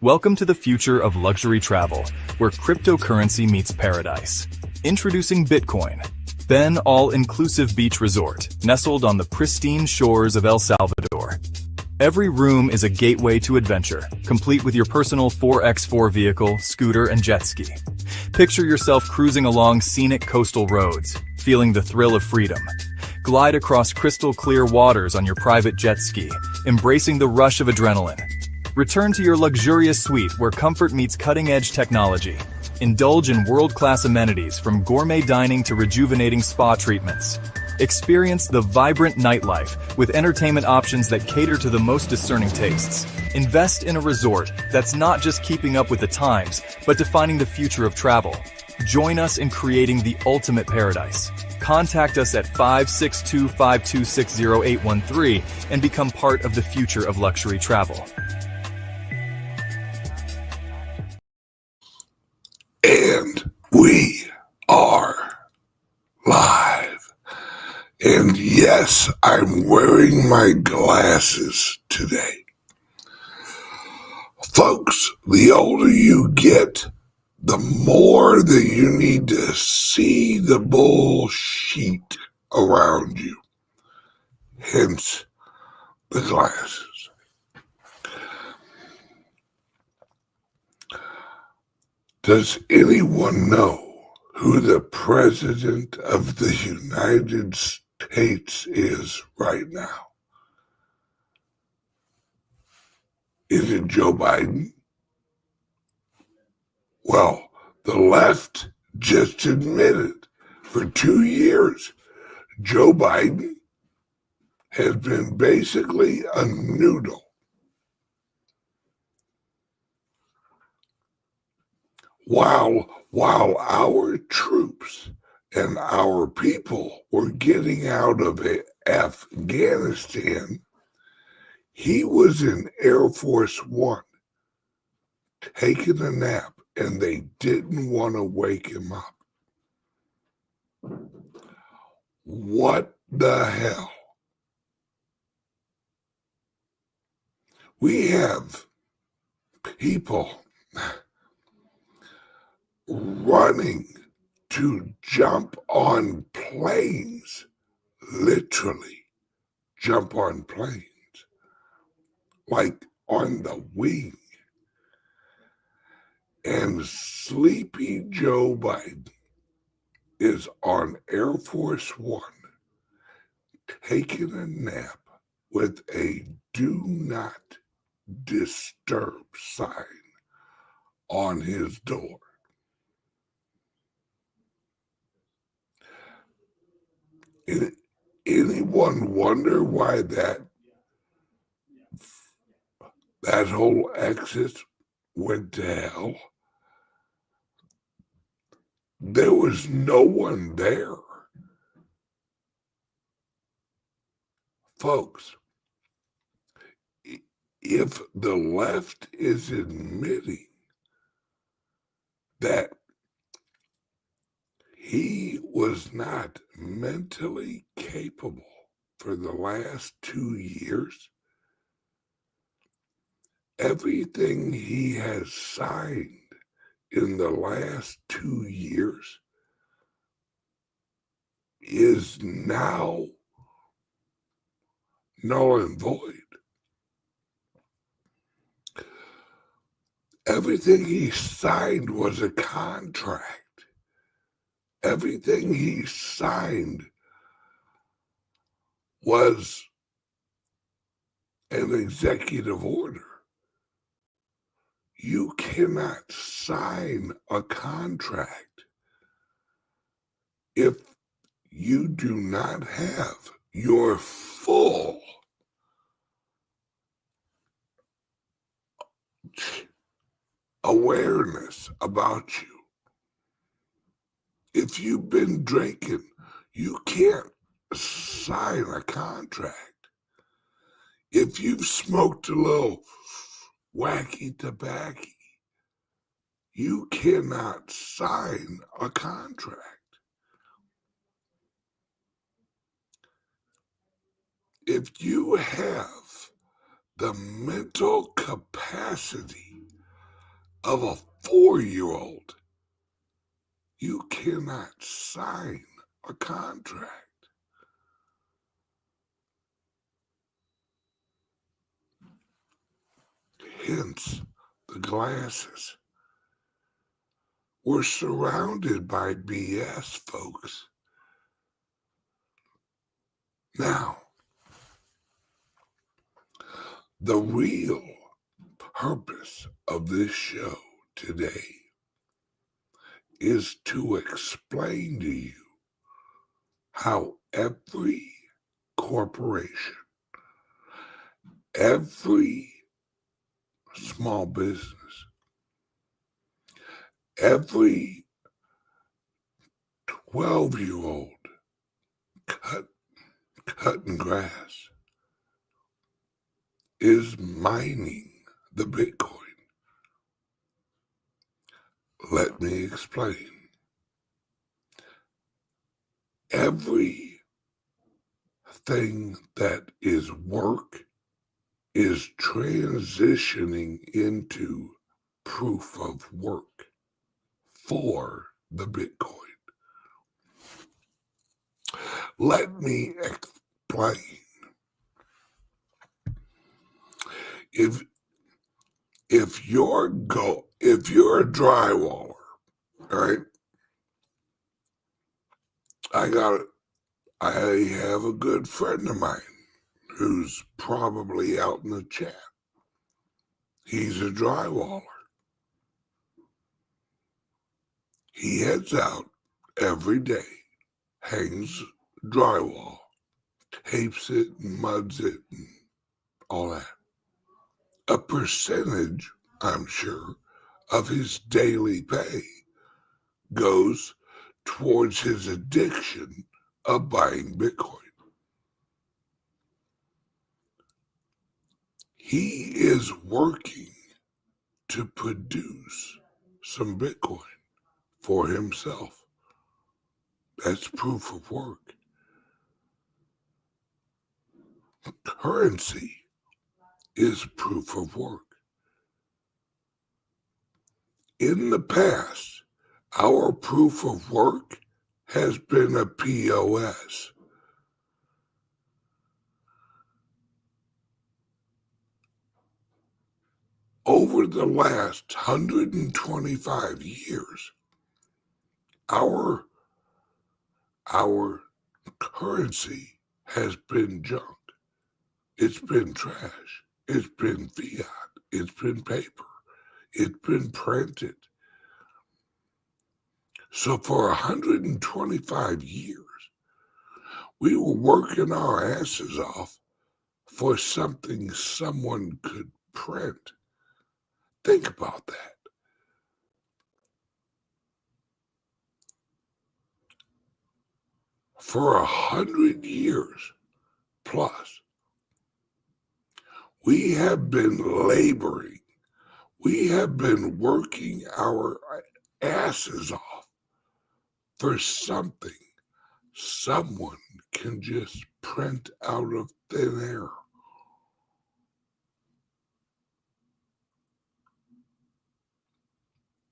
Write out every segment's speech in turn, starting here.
Welcome to the future of luxury travel, where cryptocurrency meets paradise. Introducing Bitcoin, then all-inclusive beach resort, nestled on the pristine shores of El Salvador. Every room is a gateway to adventure, complete with your personal 4x4 vehicle, scooter, and jet ski. Picture yourself cruising along scenic coastal roads, feeling the thrill of freedom. Glide across crystal-clear waters on your private jet ski, embracing the rush of adrenaline. Return to your luxurious suite where comfort meets cutting-edge technology. Indulge in world-class amenities from gourmet dining to rejuvenating spa treatments. Experience the vibrant nightlife with entertainment options that cater to the most discerning tastes. Invest in a resort that's not just keeping up with the times, but defining the future of travel. Join us in creating the ultimate paradise. Contact us at 562-526-0813 and become part of the future of luxury travel. And we are live. And yes, I'm wearing my glasses today. Folks, the older you get, the more that you need to see the bullshit around you. Hence, the glasses. Does anyone know who the President of the United States is right now? Is it Joe Biden? Well, the left just admitted for 2 years, Joe Biden has been basically a noodle. While our troops and our people were getting out of Afghanistan, he was in Air Force One taking a nap, and they didn't want to wake him up. What the hell? We have people running to jump on planes, literally jump on planes, like on the wing. And sleepy Joe Biden is on Air Force One taking a nap with a do not disturb sign on his door. Anyone wonder why that whole exit went to hell? There was no one there. Folks, if the left is admitting that he was not mentally capable for the last 2 years, everything he has signed in the last 2 years is now null and void. Everything he signed was a contract. Everything he signed was an executive order. You cannot sign a contract if you do not have your full awareness about you. If you've been drinking, you can't sign a contract. If you've smoked a little wacky tobacco, you cannot sign a contract. If you have the mental capacity of a 4-year-old, you cannot sign a contract. Hence, the glasses. We're surrounded by BS, folks. Now, the real purpose of this show today is to explain to you how every corporation, every small business, every 12-year-old cutting grass is mining the Bitcoin. Let me explain. Everything that is work is transitioning into proof of work for the Bitcoin. Let me explain. If you're a drywaller, right? I have a good friend of mine who's probably out in the chat. He's a drywaller. He heads out every day, hangs drywall, tapes it, and muds it, and all that. A percentage, I'm sure, of his daily pay goes towards his addiction of buying Bitcoin. He is working to produce some Bitcoin for himself. That's proof of work. Currency is proof of work. In the past, our proof of work has been a POS. Over the last 125 years, our currency has been junk. It's been trash. It's been fiat. It's been paper. It's been printed. So for 125 years, we were working our asses off for something someone could print. Think about that. For 100 years plus, we have been laboring. We have been working our asses off for something someone can just print out of thin air.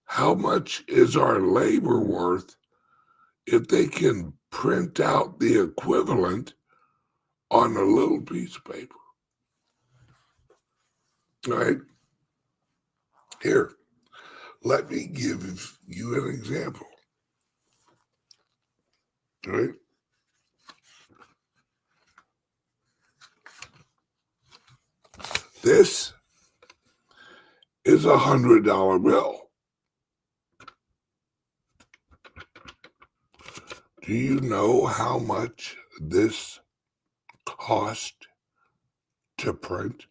How much is our labor worth if they can print out the equivalent on a little piece of paper? All right? Here, let me give you an example. All right? This is a $100 bill. Do you know how much this cost to print?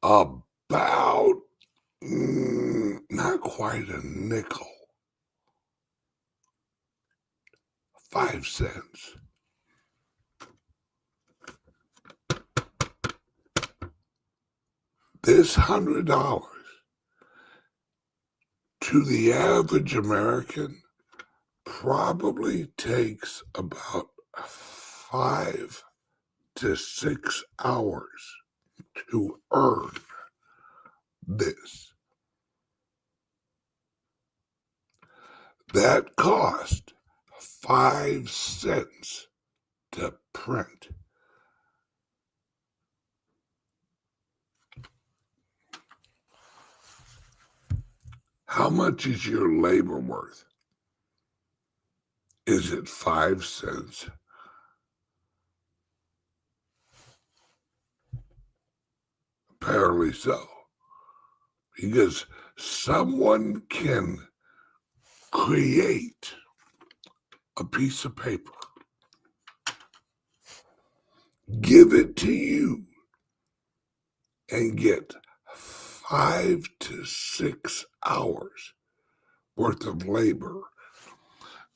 About not quite a nickel. 5 cents. This $100 to the average American probably takes about 5 to 6 hours to earn that cost 5 cents to print. How much is your labor worth? Is it 5 cents? Apparently so. Because someone can create a piece of paper, give it to you, and get 5 to 6 hours worth of labor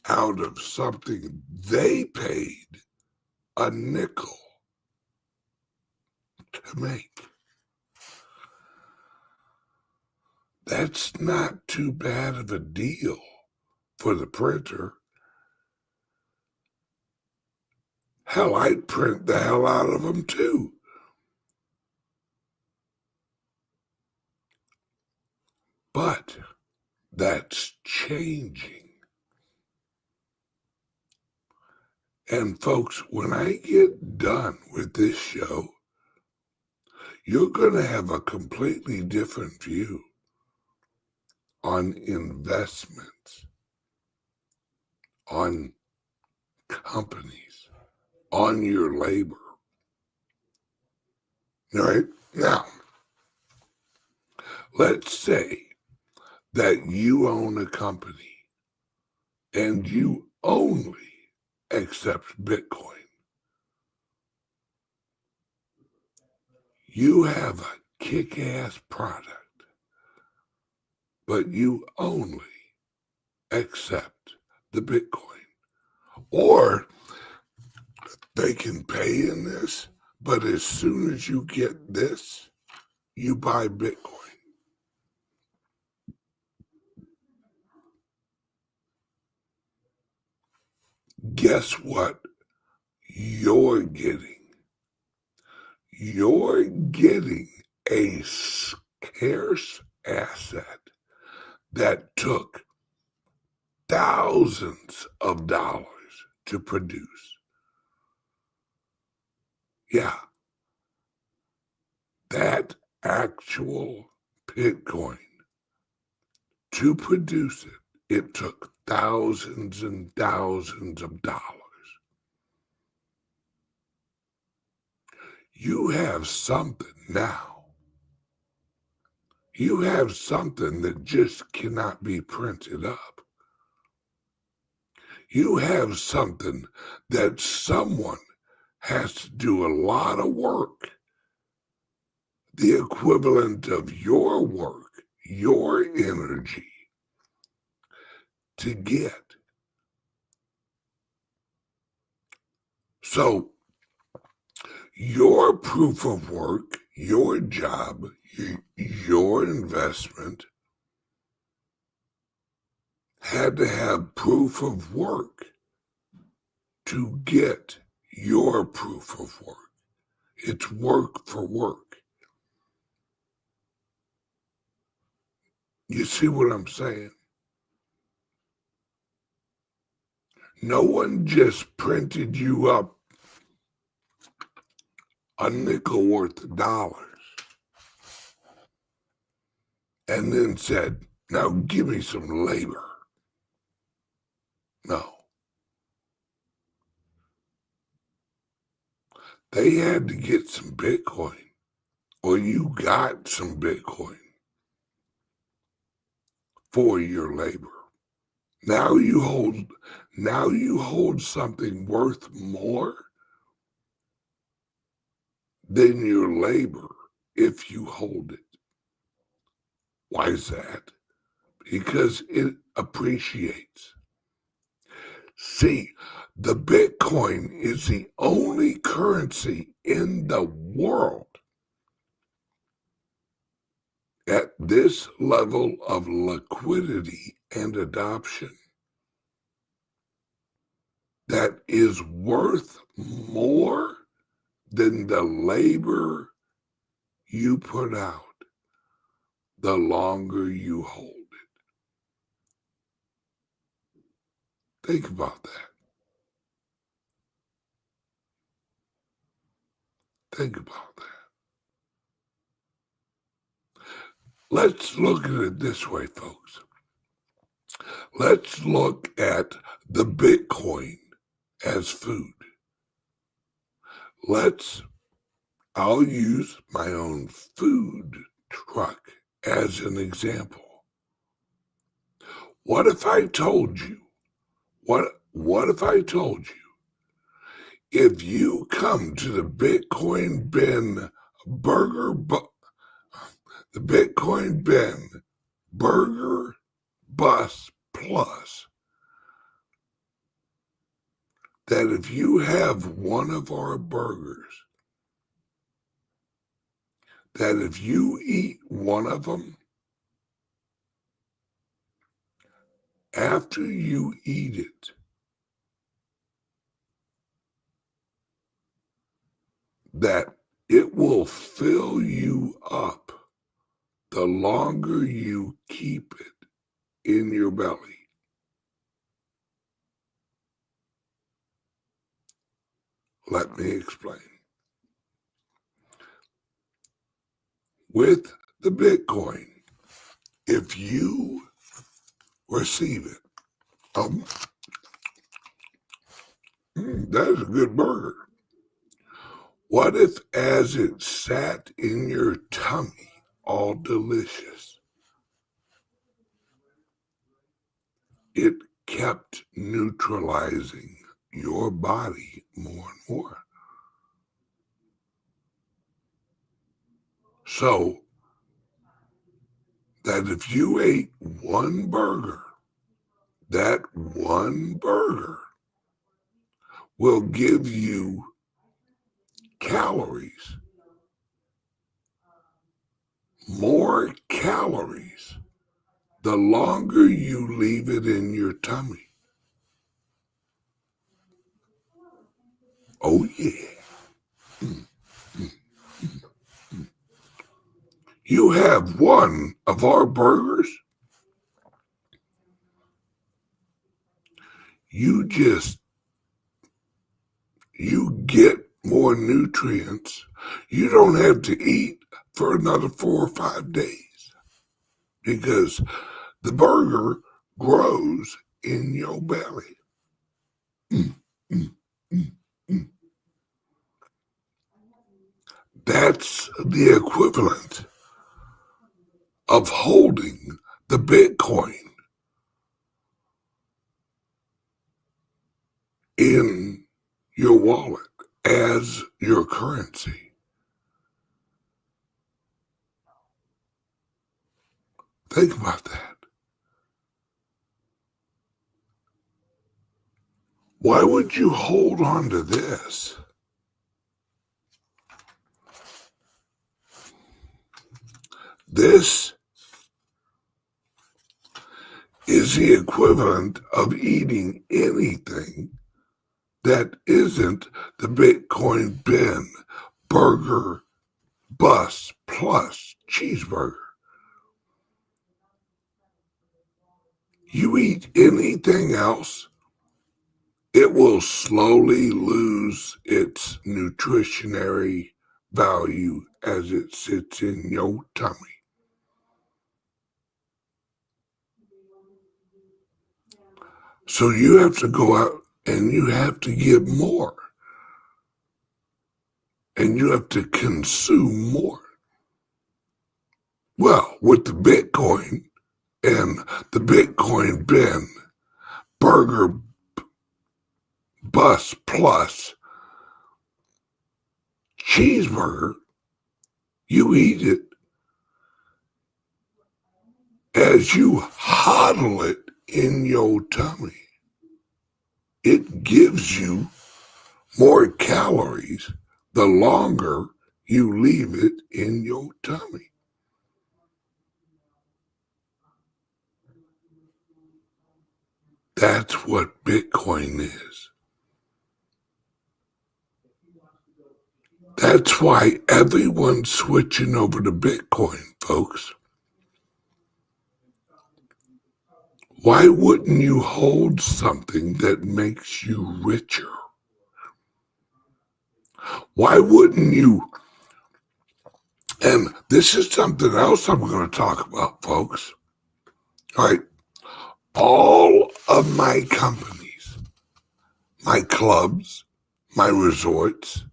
out of something they paid a nickel to make. That's not too bad of a deal for the printer. Hell, I'd print the hell out of them too. But that's changing. And folks, when I get done with this show, you're going to have a completely different view on investments, on companies, on your labor. All right? Now, let's say that you own a company and you only accept Bitcoin. You have a kick-ass product, but you only accept the Bitcoin. Or they can pay in this, but as soon as you get this, you buy Bitcoin. Guess what you're getting? You're getting a scarce asset that took thousands of dollars to produce. Yeah, that actual Bitcoin, to produce it, it took thousands and thousands of dollars. You have something now. You have something that just cannot be printed up. You have something that someone has to do a lot of work, the equivalent of your work, your energy, to get. So your proof of work, your job, your investment had to have proof of work to get your proof of work. It's work for work. You see what I'm saying? No one just printed you up a nickel worth of dollars and then said, now give me some labor. No. They had to get some Bitcoin, or you got some Bitcoin for your labor. Now you hold something worth more than your labor if you hold it. Why is that? Because it appreciates. See, the Bitcoin is the only currency in the world at this level of liquidity and adoption that is worth more than the labor you put out the longer you hold it. Think about that. Think about that. Let's look at it this way, folks. Let's look at the Bitcoin as food. I'll use my own food truck as an example. What if I told you, what if I told you, if you come to the Bitcoin Ben Burger Bus Plus, that if you have one of our burgers, that if you eat one of them, after you eat it, that it will fill you up the longer you keep it in your belly. Let me explain. With the Bitcoin, if you receive it, that's a good burger. What if as it sat in your tummy, all delicious, it kept neutralizing your body more and more? So that if you ate one burger, that one burger will give you calories, more calories, the longer you leave it in your tummy. Oh yeah. You have one of our burgers, you get more nutrients. You don't have to eat for another 4 or 5 days because the burger grows in your belly. That's the equivalent of holding the Bitcoin in your wallet as your currency. Think about that. Why would you hold on to this? This is the equivalent of eating anything that isn't the Bitcoin Ben Burger Bus Plus cheeseburger. You eat anything else, it will slowly lose its nutritionary value as it sits in your tummy. So you have to go out and you have to give more. And you have to consume more. Well, with the Bitcoin and the Bitcoin Ben Burger Bus Plus cheeseburger, you eat it as you hodl it in your tummy. It gives you more calories the longer you leave it in your tummy. That's what Bitcoin is. That's why everyone's switching over to Bitcoin, folks. Why wouldn't you hold something that makes you richer? Why wouldn't you? And this is something else I'm going to talk about, folks. All right. All of my companies, my clubs, my resorts,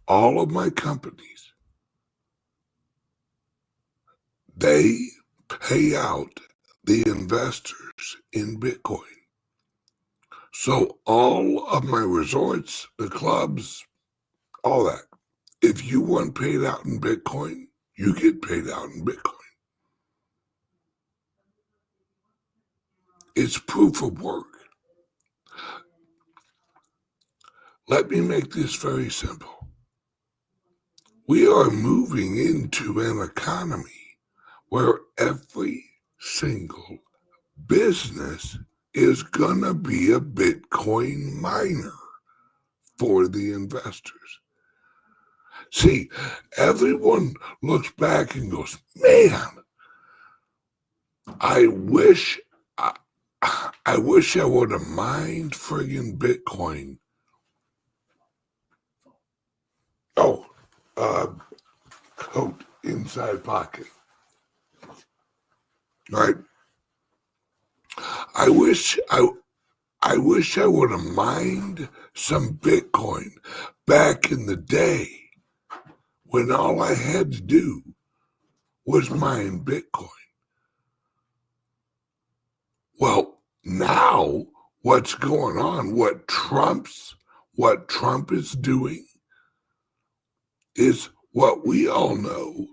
all of my companies, they pay out the investors in Bitcoin. So all of my resorts, the clubs, all that, if you want paid out in Bitcoin, you get paid out in Bitcoin. It's proof of work. Let me make this very simple. We are moving into an economy where every single business is gonna be a Bitcoin miner for the investors. See, everyone looks back and goes, man, I wish I would have mined friggin' Bitcoin. Oh, coat inside pocket. Right? I wish I would have mined some Bitcoin back in the day when all I had to do was mine Bitcoin. Well, now what's going on, what Trump is doing is what we all know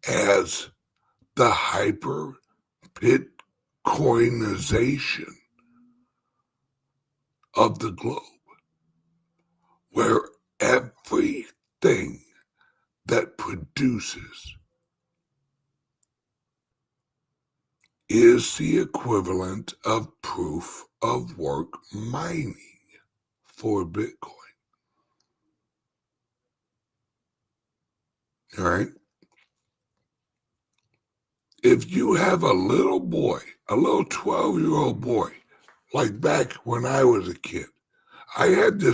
as the hyper Bitcoinization of the globe, where everything that produces is the equivalent of proof of work mining for Bitcoin. All right? If you have a little boy, a little 12-year-old boy, like back when I was a kid, I had the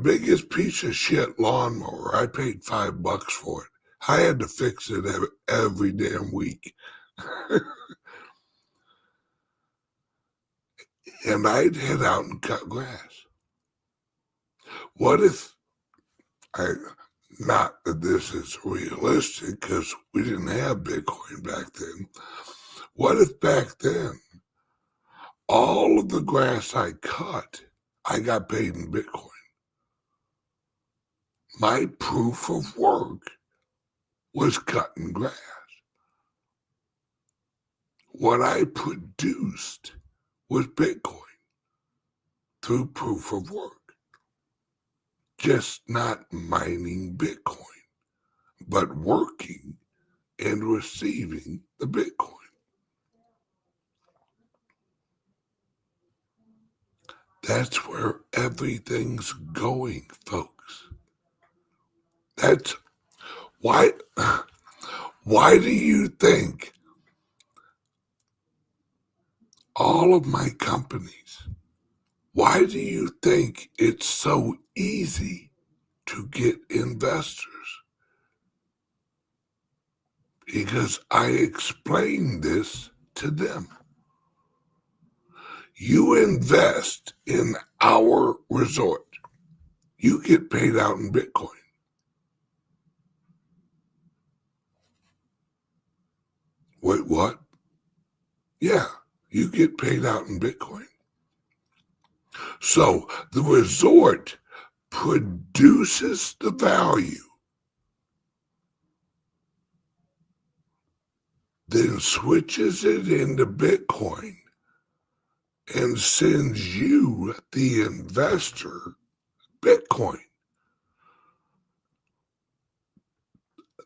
biggest piece of shit lawnmower. I paid $5 for it. I had to fix it every damn week. And I'd head out and cut grass. What if, not that this is realistic because we didn't have Bitcoin back then. What if back then, all of the grass I cut, I got paid in Bitcoin? My proof of work was cutting grass. What I produced was Bitcoin through proof of work. Just not mining Bitcoin, but working and receiving the Bitcoin. That's where everything's going, folks. That's why do you think all of my companies, why do you think it's so easy to get investors? Because I explained this to them. You invest in our resort, you get paid out in Bitcoin. Wait, what? Yeah, you get paid out in Bitcoin. So the resort produces the value, then switches it into Bitcoin and sends you, the investor, Bitcoin.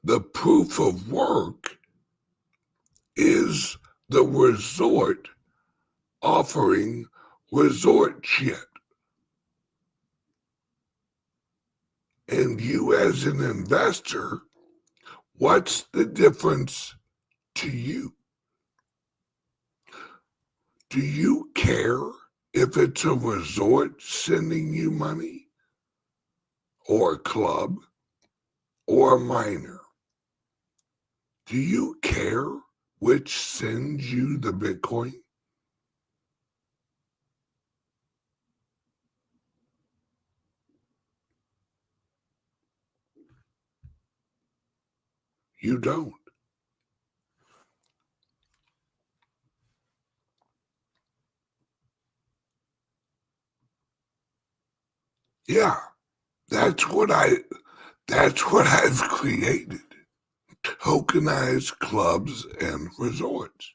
The proof of work is the resort offering resort shit. And you as an investor What's the difference to you? Do you care if it's a resort sending you money, or a club, or a miner? Do you care which sends you the Bitcoin? You don't. Yeah, that's what I've created. Tokenized clubs and resorts.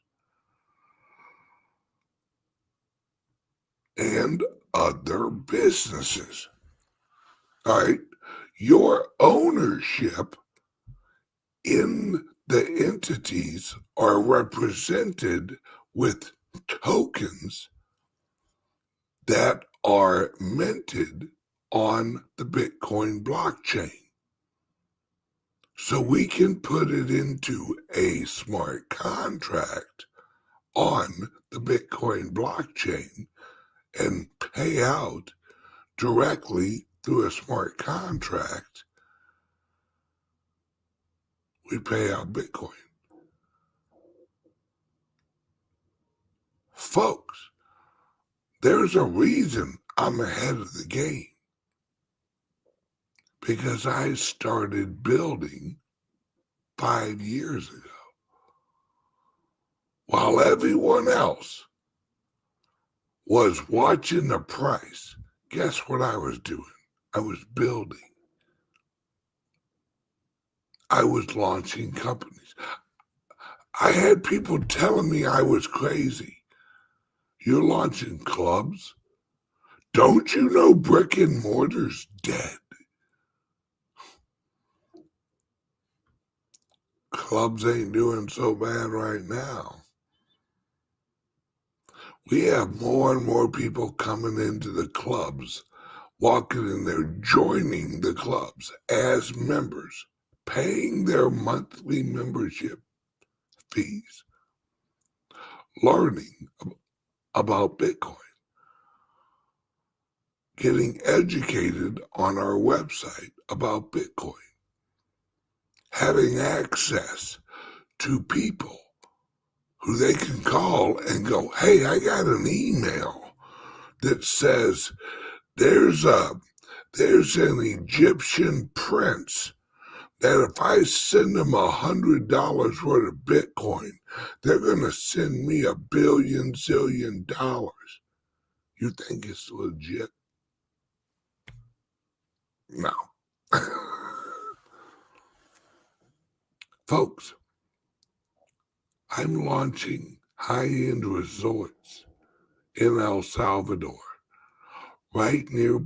And other businesses. All right. Your ownership in the entities are represented with tokens that are minted on the Bitcoin blockchain. So we can put it into a smart contract on the Bitcoin blockchain and pay out directly through a smart contract. We pay out Bitcoin. Folks, there's a reason I'm ahead of the game. Because I started building 5 years ago. While everyone else was watching the price, guess what I was doing? I was building. I was launching companies. I had people telling me I was crazy. You're launching clubs? Don't you know brick and mortar's dead? Clubs ain't doing so bad right now. We have more and more people coming into the clubs, walking in there, joining the clubs as members, paying their monthly membership fees, learning about Bitcoin, getting educated on our website about Bitcoin, having access to people who they can call and go, hey, I got an email that says there's an Egyptian prince that if I send them $100 worth of Bitcoin, they're going to send me $1 billion zillion. You think it's legit? No. Folks, I'm launching high-end resorts in El Salvador, right near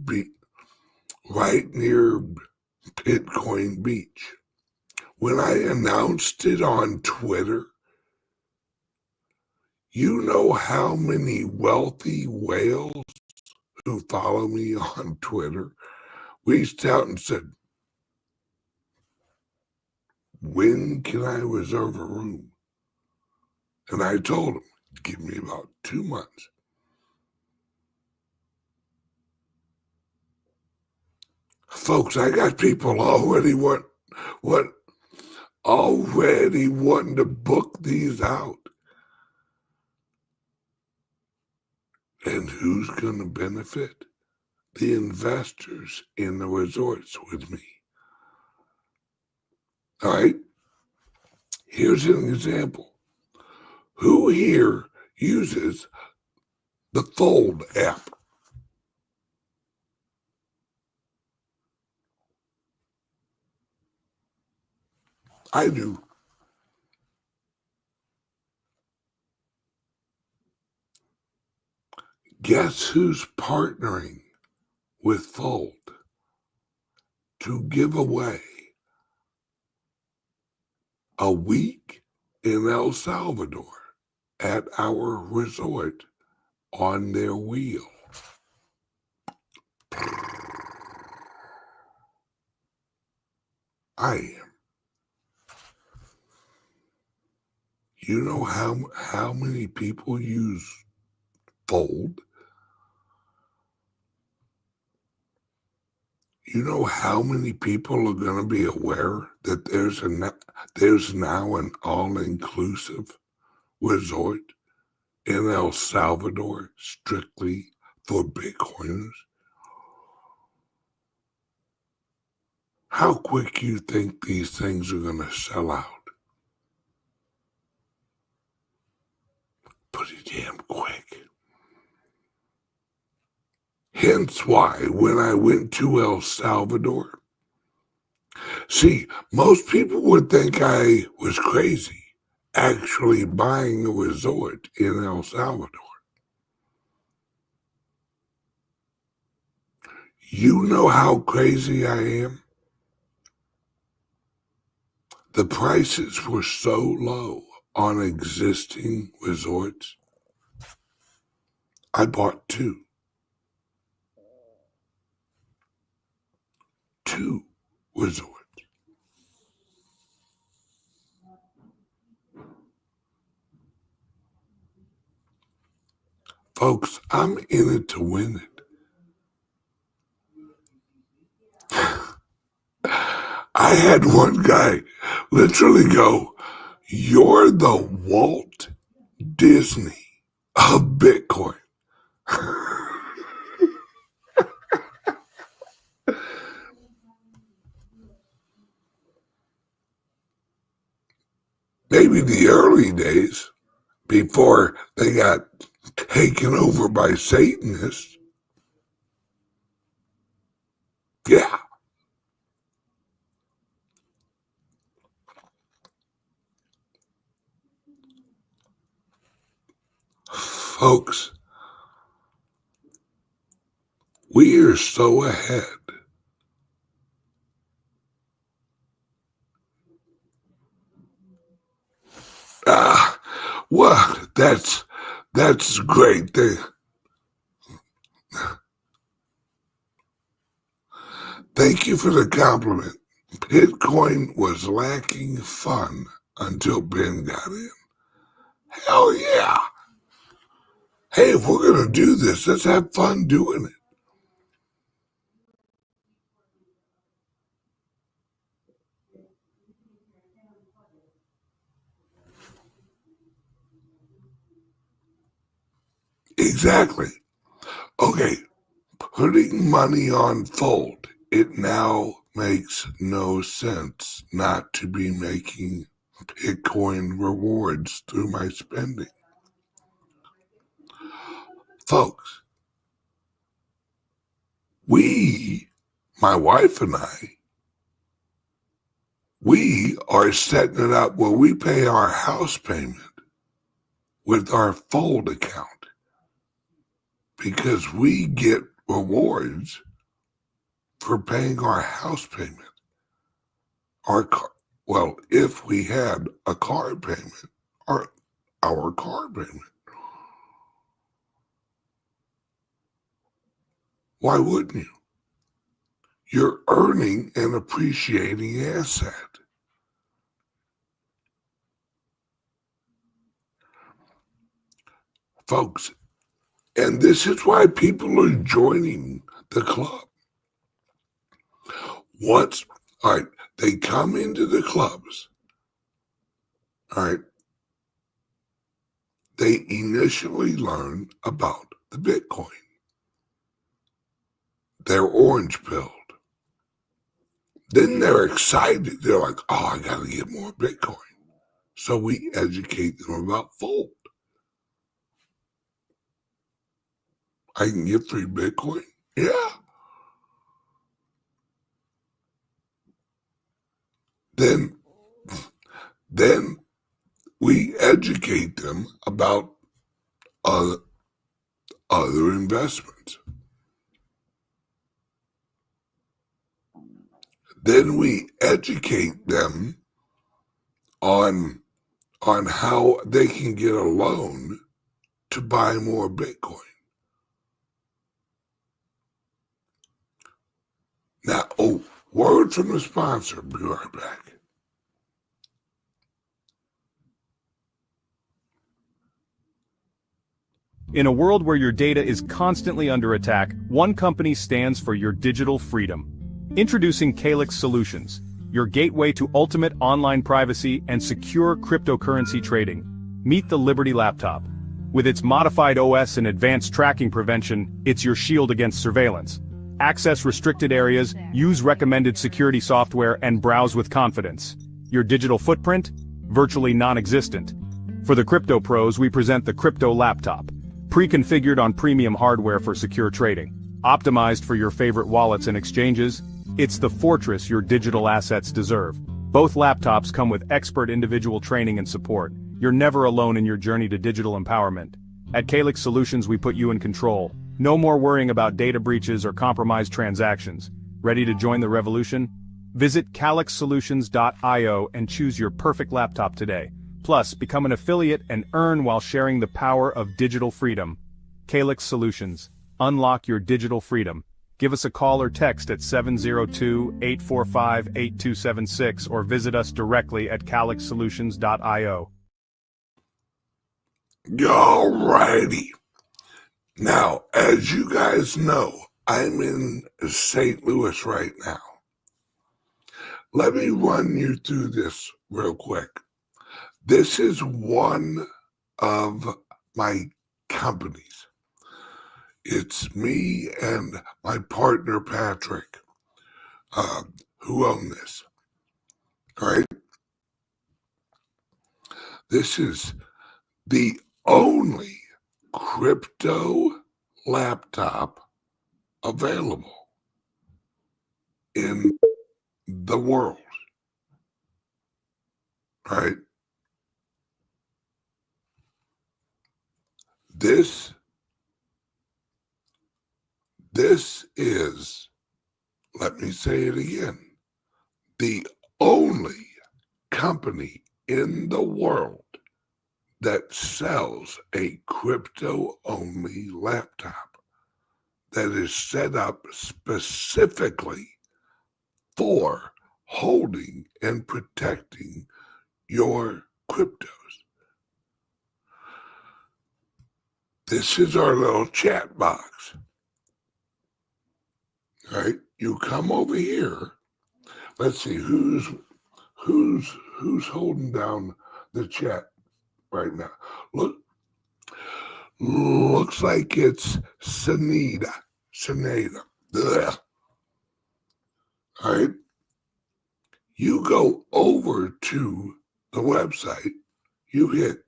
Bitcoin Beach. When I announced it on Twitter, you know how many wealthy whales who follow me on Twitter reached out and said, when can I reserve a room? And I told them, give me about 2 months. Folks, I got people already wanting to book these out. And who's going to benefit? The investors in the resorts with me. All right. Here's an example. Who here uses the Fold app? I do. Guess who's partnering with Fold to give away a week in El Salvador at our resort on their wheel? I am. You know how many people use Fold? You know how many people are going to be aware that there's now an all-inclusive resort in El Salvador strictly for Bitcoiners? How quick you think these things are going to sell out? Pretty damn quick. Hence why when I went to El Salvador, see, most people would think I was crazy actually buying a resort in El Salvador. You know how crazy I am? The prices were so low on existing resorts. I bought two resorts. Folks, I'm in it to win it. I had one guy literally go, "You're the Walt Disney of Bitcoin." Maybe the early days before they got taken over by Satanists. Yeah. Folks, we are so ahead. Well, that's a great thing. Thank you for the compliment. Bitcoin was lacking fun until Ben got in. Hell yeah. Hey, if we're going to do this, let's have fun doing it. Exactly. Okay, putting money on Fold, it now makes no sense not to be making Bitcoin rewards through my spending. Folks, my wife and I, we are setting it up where we pay our house payment with our Fold account because we get rewards for paying our house payment. If we had a car payment, our car payment. Why wouldn't you? You're earning an appreciating asset. Folks, and this is why people are joining the club. They come into the clubs, all right, they initially learn about the Bitcoin. They're orange pilled. Then they're excited. They're like, oh, I got to get more Bitcoin. So we educate them about Fold. I can get free Bitcoin? Yeah. Then we educate them about other investments. Then we educate them on how they can get a loan to buy more Bitcoin. Now, word from the sponsor. Be right back. In a world where your data is constantly under attack, one company stands for your digital freedom. Introducing CALIX Solutions, your gateway to ultimate online privacy and secure cryptocurrency trading. Meet the Liberty laptop. With its modified OS and advanced tracking prevention, it's your shield against surveillance. Access restricted areas, use recommended security software, and browse with confidence. Your digital footprint? Virtually non-existent. For the crypto pros, we present the Crypto Laptop. Pre-configured on premium hardware for secure trading. Optimized for your favorite wallets and exchanges, it's the fortress your digital assets deserve. Both laptops come with expert individual training and support. You're never alone in your journey to digital empowerment. At CALIX Solutions, we put you in control. No more worrying about data breaches or compromised transactions. Ready to join the revolution? Visit calixsolutions.io and choose your perfect laptop today. Plus, become an affiliate and earn while sharing the power of digital freedom. CALIX Solutions. Unlock your digital freedom. Give us a call or text at 702-845-8276 or visit us directly at calixsolutions.io. Alrighty. Now, as you guys know, I'm in St. Louis right now. Let me run you through this real quick. This is one of my companies. It's me and my partner, Patrick, who own this. All right? This is the only crypto laptop available in the world. All right? This is, let me say it again, the only company in the world that sells a crypto-only laptop that is set up specifically for holding and protecting your cryptos. This is our little chat box. All right, you come over here. Let's see who's holding down the chat right now. Looks like it's Saneda. Ugh. All right, you go over to the website. You hit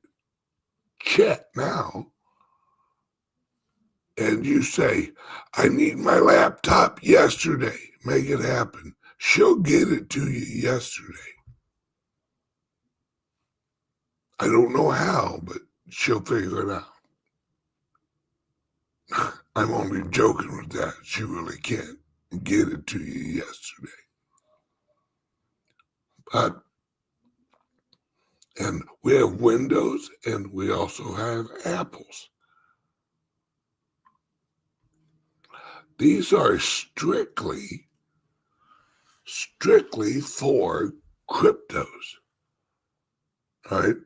chat now. And you say, I need my laptop yesterday. Make it happen. She'll get it to you yesterday. I don't know how, but she'll figure it out. I'm only joking with that. She really can't get it to you yesterday. And we have Windows and we also have Apples. These are strictly for cryptos. All right.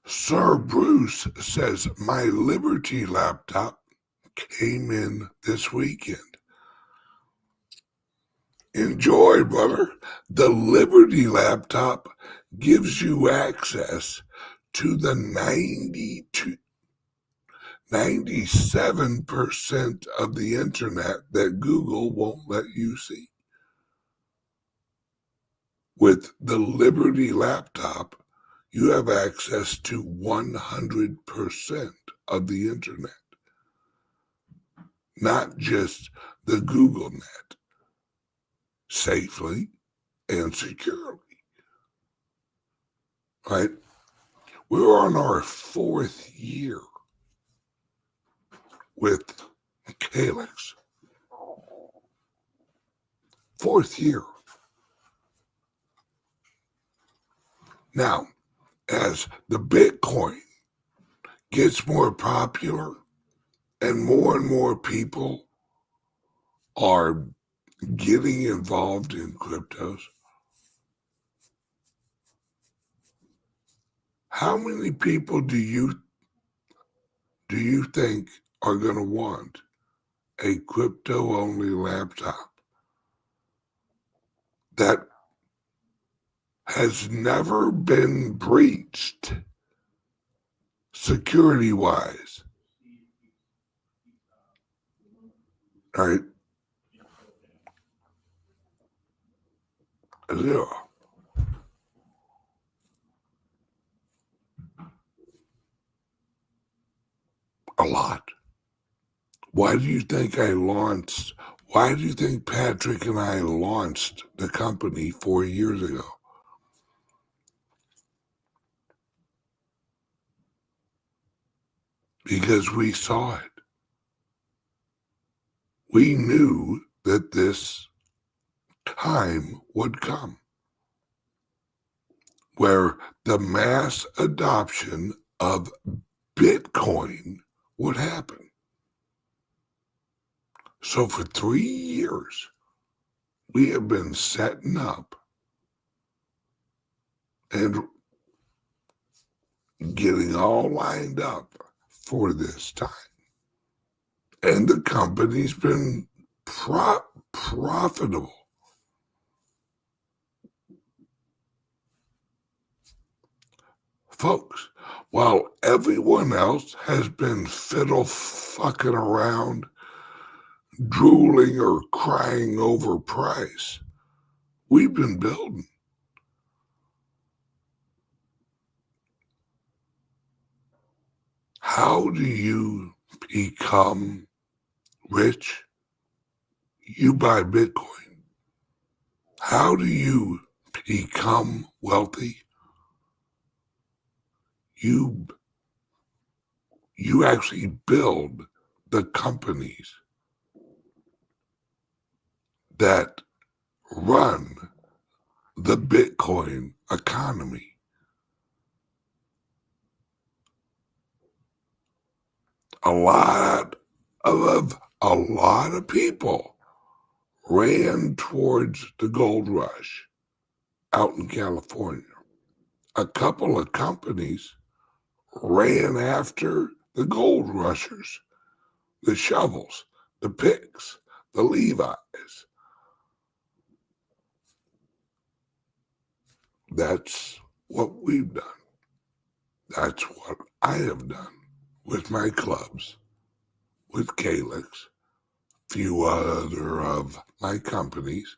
Sir Bruce says, my Liberty laptop came in this weekend. Enjoy, brother. The Liberty laptop gives you access to the 97% of the internet that Google won't let you see. With the Liberty laptop, you have access to 100% of the internet, not just the Google net, safely and securely. Right? We're on our 4th year with CALIX. 4th year. Now, as the Bitcoin gets more popular and more people are getting involved in cryptos, How many people do you think are going to want a crypto-only laptop that has never been breached security-wise? All right? Zero. A lot. Why do you think Patrick and I launched the company 4 years ago? Because we saw it. We knew that this time would come where the mass adoption of Bitcoin would happen. So for 3 years, we have been setting up and getting all lined up for this time. And the company's been profitable. Folks, while everyone else has been fiddle fucking around, drooling or crying over price, we've been building. How do you become rich? You buy Bitcoin. How do you become wealthy? You actually build the companies that run the Bitcoin economy. A lot of people ran towards the gold rush out in California. A couple of companies ran after the gold rushers, the shovels, the picks, the Levi's. That's what we've done. That's what I have done with my clubs, with CALIX, a few other of my companies,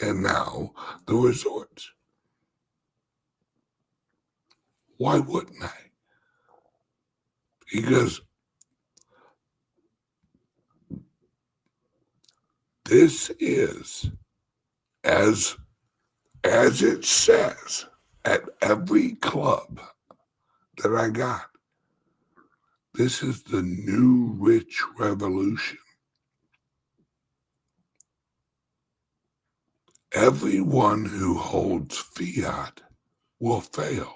and now the resorts. Why wouldn't I? Because this is, as it says at every club that I got, this is the new rich revolution. Everyone who holds fiat will fail.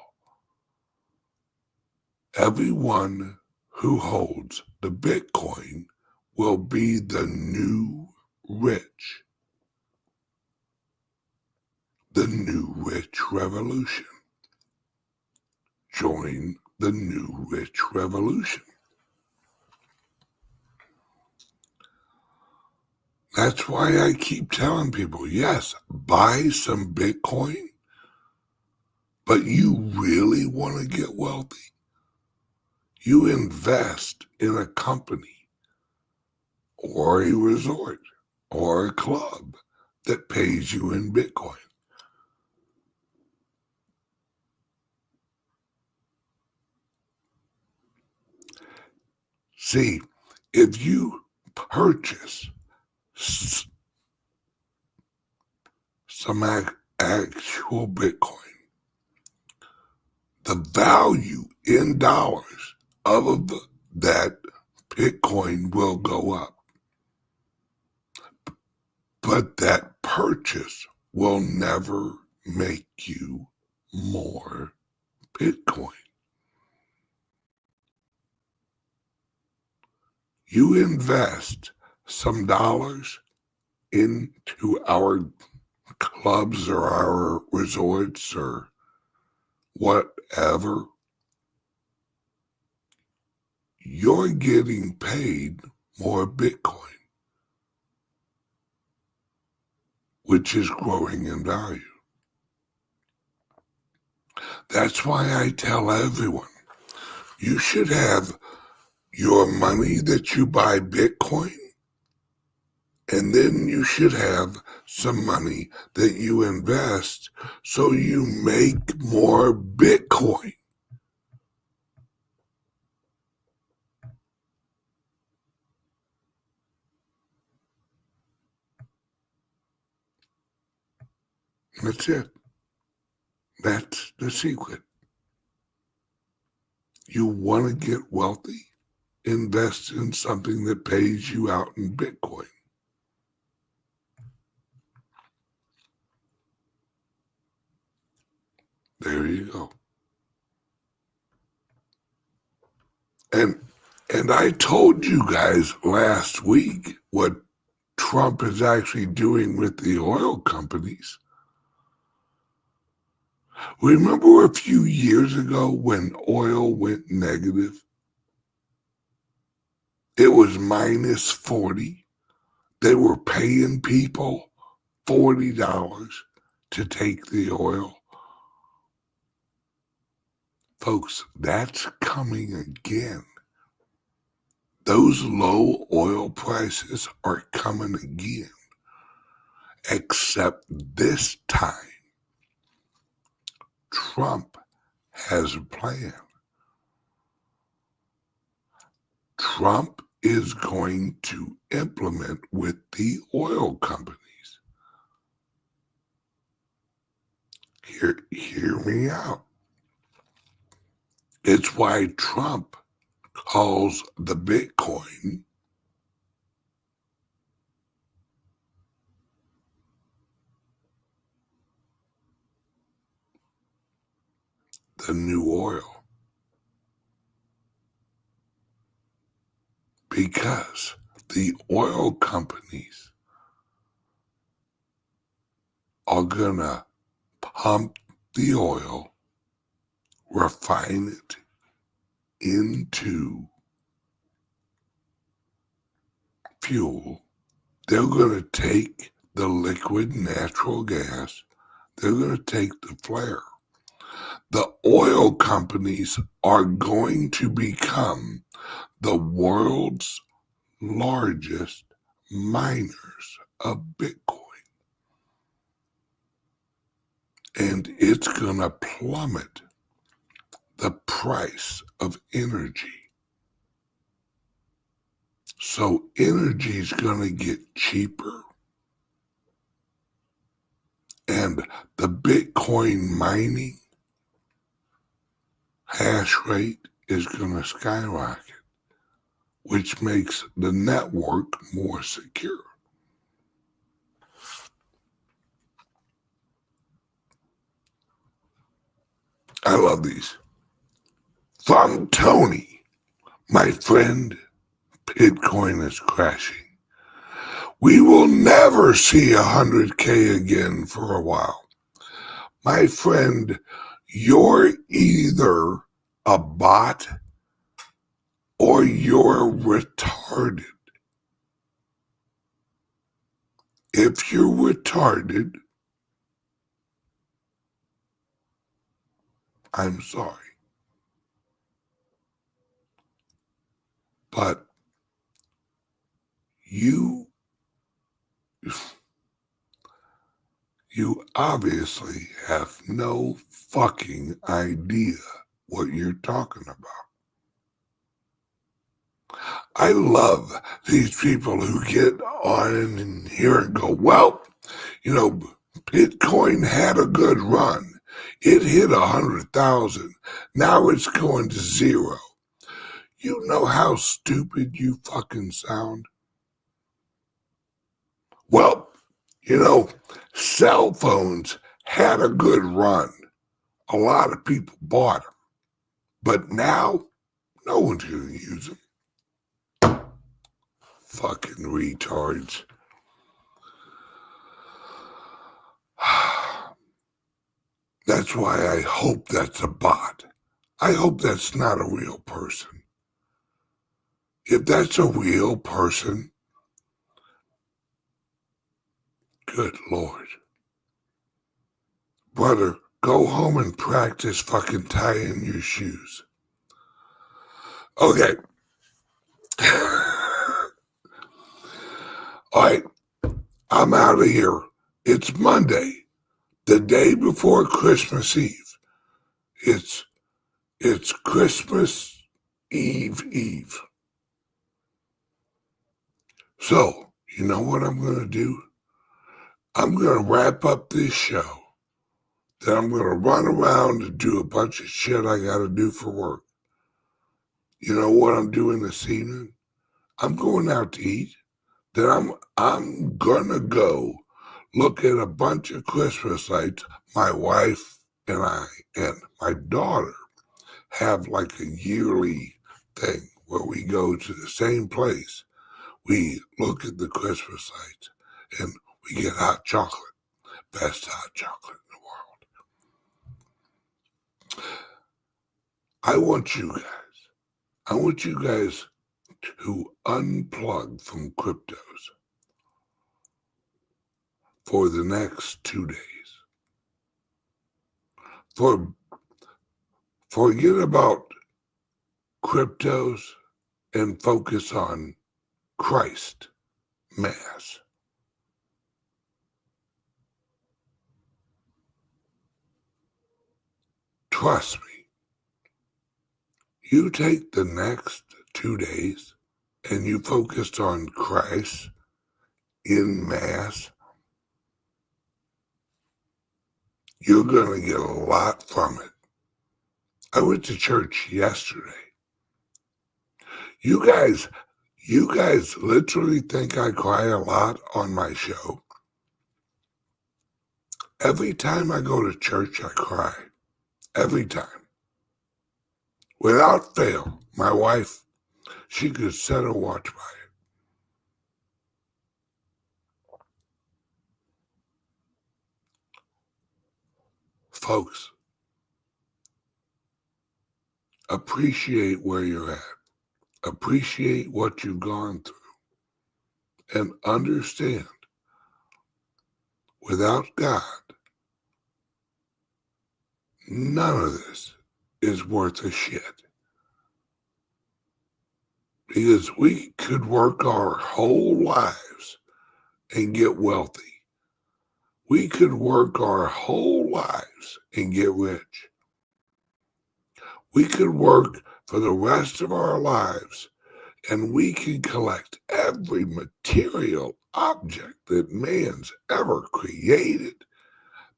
Everyone who holds the Bitcoin will be the new rich. The new rich revolution. Join the new rich revolution. That's why I keep telling people, yes, buy some Bitcoin, but you really want to get wealthy? You invest in a company or a resort or a club that pays you in Bitcoin. See, if you purchase some actual Bitcoin, the value in dollars of that Bitcoin will go up. But that purchase will never make you more Bitcoin. You invest some dollars into our clubs or our resorts or whatever, you're getting paid more Bitcoin, which is growing in value. That's why I tell everyone, you should have your money that you buy Bitcoin, and then you should have some money that you invest so you make more Bitcoin. That's it. That's the secret. You want to get wealthy? Invest in something that pays you out in Bitcoin. There you go. And I told you guys last week what Trump is actually doing with the oil companies. Remember a few years ago when oil went negative? It was minus 40. They were paying people $40 to take the oil. Folks, that's coming again. Those low oil prices are coming again. Except this time, Trump has a plan. Trump is going to implement with the oil companies. Hear me out. It's why Trump calls the Bitcoin the new oil. Because the oil companies are gonna pump the oil, refine it into fuel. They're gonna take the liquid natural gas, they're gonna take the flare. The oil companies are going to become the world's largest miners of Bitcoin. And it's going to plummet the price of energy. So energy is going to get cheaper. And the Bitcoin mining hash rate is going to skyrocket, which makes the network more secure. I love these. From Tony, my friend, Bitcoin is crashing. We will never see 100K again for a while. My friend, you're either a bot or you're retarded. If you're retarded, I'm sorry. But you obviously have no fucking idea what you're talking about. I love these people who get on and here and go, well, you know, Bitcoin had a good run. It hit 100,000. Now it's going to zero. You know how stupid you fucking sound? Well, you know, cell phones had a good run. A lot of people bought them. But now, no one's going to use them. Fucking retards. That's why I hope that's a bot. I hope that's not a real person. If that's a real person, good Lord. Brother, go home and practice fucking tying your shoes. Okay. All right. I'm out of here. It's Monday, the day before Christmas Eve. It's Christmas Eve. So, you know what I'm going to do? I'm going to wrap up this show. Then I'm going to run around and do a bunch of shit I got to do for work. You know what I'm doing this evening? I'm going out to eat. Then I'm going to go look at a bunch of Christmas lights. My wife and I and my daughter have like a yearly thing where we go to the same place. We look at the Christmas lights and we get hot chocolate. Best hot chocolate in the world. I want you guys to unplug from cryptos for the next 2 days. Forget about cryptos and focus on Christ Mass. Trust me, you take the next 2 days and you focused on Christ in Mass, you're going to get a lot from it. I went to church yesterday. You guys literally think I cry a lot on my show. Every time I go to church, I cry. Every time. Without fail. My wife, she could set a watch by it. Folks, appreciate where you're at. Appreciate what you've gone through. And understand, without God, none of this is worth a shit. Because we could work our whole lives and get wealthy. We could work our whole lives and get rich. We could work for the rest of our lives and we can collect every material object that man's ever created.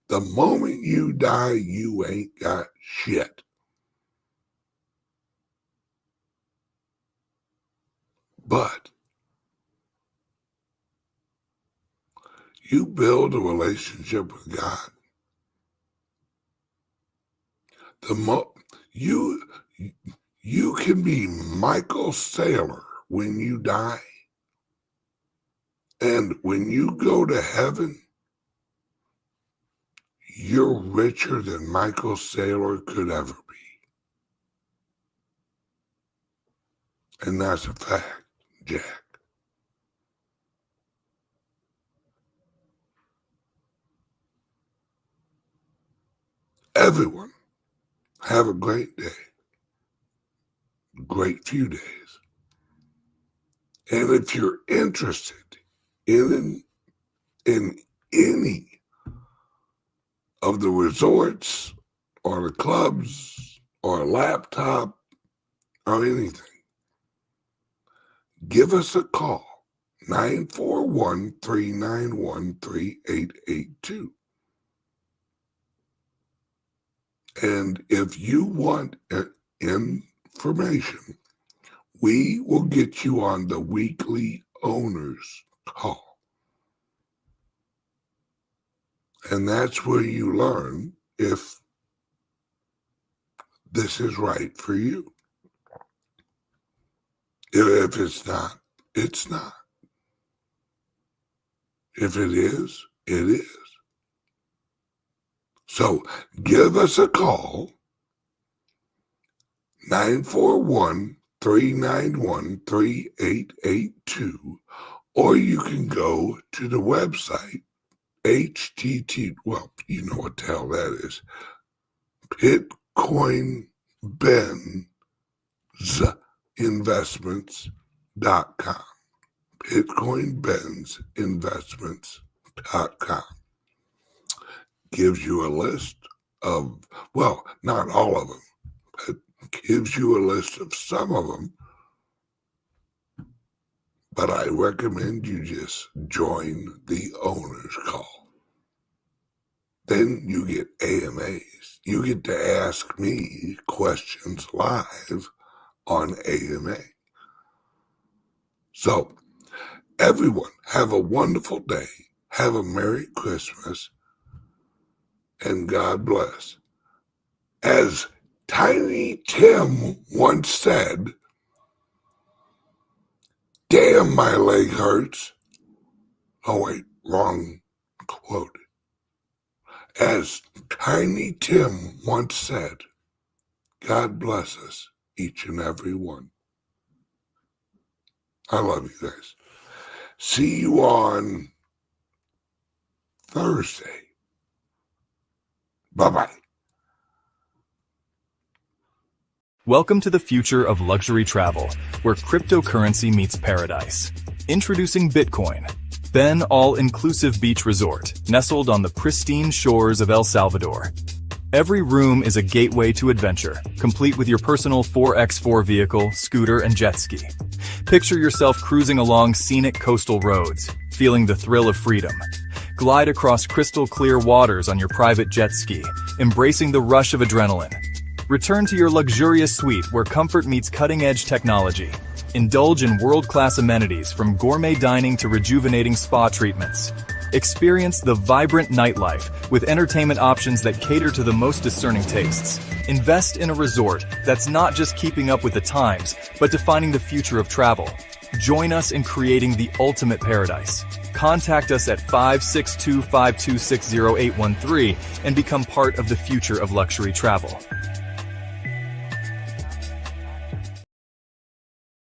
The moment you die, you ain't got shit. But you build a relationship with God. You can be Michael Saylor when you die. And when you go to heaven, you're richer than Michael Saylor could ever be. And that's a fact, Jack. Everyone, have a great day. Great few days. And if you're interested in any of the resorts or the clubs or a laptop or anything, give us a call, 941-391-3882. And if you want information, we will get you on the weekly owners call. And that's where you learn if this is right for you. If it's not, it's not. If it is, it is. So give us a call, 941-391-3882. 391-3882, or you can go to the website, well, you know what the hell that is, BitcoinBensXpatches.com. BitcoinBensXpatches.com gives you a list of, well, not all of them, but gives you a list of some of them. But I recommend you just join the owner's call. Then you get AMAs. You get to ask me questions live on AMA. So, everyone, have a wonderful day. Have a Merry Christmas. And God bless. As Tiny Tim once said, damn, my leg hurts. Oh, wait, wrong quote. As Tiny Tim once said, God bless us, each and every one. I love you guys. See you on Thursday. Bye-bye. Welcome to the future of luxury travel, where cryptocurrency meets paradise. Introducing Bitcoin, then all-inclusive beach resort, nestled on the pristine shores of El Salvador. Every room is a gateway to adventure, complete with your personal 4x4 vehicle, scooter, and jet ski. Picture yourself cruising along scenic coastal roads, feeling the thrill of freedom. Glide across crystal-clear waters on your private jet ski, embracing the rush of adrenaline. Return to your luxurious suite where comfort meets cutting-edge technology. Indulge in world-class amenities from gourmet dining to rejuvenating spa treatments. Experience the vibrant nightlife with entertainment options that cater to the most discerning tastes. Invest in a resort that's not just keeping up with the times, but defining the future of travel. Join us in creating the ultimate paradise. Contact us at 562-526-0813 and become part of the future of luxury travel.